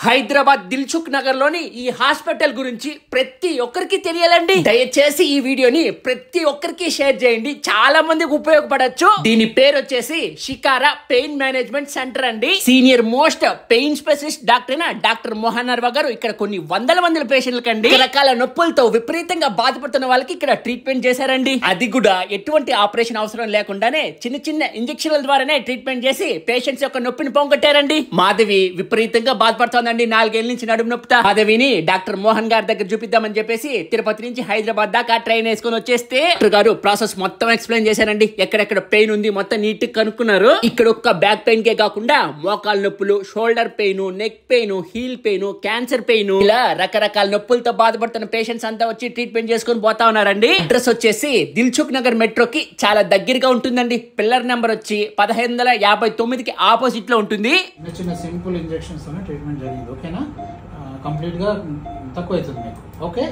హైదరాబాద్ దిల్సుఖ్ నగర్ లోని ఈ హాస్పిటల్ గురించి ప్రతి ఒక్కరికి తెలియాలండి. దయచేసి ఈ వీడియోని ప్రతి ఒక్కరికి షేర్ చేయండి, చాలా మందికి ఉపయోగపడచ్చు. దీని పేరు వచ్చేసి షికారా పెయిన్ మేనేజ్మెంట్ సెంటర్ అండి. Senior most pain specialist doctor అయిన డాక్టర్ మోహన్ నర్వా గారు ఇక్కడ కొన్ని వందల మంది పేషెంట్లకు అండి రకాల నొప్పులతో విపరీతంగా బాధపడుతున్న వాళ్ళకి ఇక్కడ ట్రీట్మెంట్ చేశారండి. అది కూడా ఎటువంటి ఆపరేషన్ అవసరం లేకుండానే చిన్న చిన్న ఇంజక్షన్ల ద్వారానే ట్రీట్మెంట్ చేసి పేషెంట్స్ యొక్క నొప్పిని పోగొట్టారండి. మాధవి విపరీతంగా బాధపడుతోంది. 4 ఏళ్ల నుంచి నడుము నొప్పుతా మాధవిని డాక్టర్ మోహన్ గారి దగ్గర చూపిద్దామని చెప్పేసి తిరుపతి నుంచి హైదరాబాద్ దాకా ట్రైన్ వేసుకొని వచ్చేస్తే డాక్టర్ గారు ప్రాసెస్ మొత్తం ఎక్స్ప్లెయిన్ చేశారండి. ఎక్కడెక్కడ పెయిన్ ఉంది మొత్తం నీట్ కనుక్కున్నారు. ఇక్కడ ఒక్క బ్యాక్ పెయిన్ కే కాకుండా మోకాలు నొప్పులు, shoulder pain, neck pain, heel pain, cancer pain, ఇలా రకరకాల నొప్పులతో బాధపడుతున్న పేషెంట్స్ అంతా వచ్చి ట్రీట్మెంట్ చేసుకొని పోతా ఉన్నారండి. అడ్రస్ వచ్చేసి దిల్సుఖ్ నగర్ మెట్రోకి చాలా దగ్గరగా ఉంటుందండి. పిల్లర్ నెంబర్ వచ్చి 1559కి ఆపోజిట్ లో ఉంటుంది. చిన్న సింపుల్ ఇంజెక్షన్స్ ట్రీట్మెంట్ జరిగింది. ఓకేనా, కంప్లీట్ గా తక్కువ అవుతుంది మీకు. ఓకే.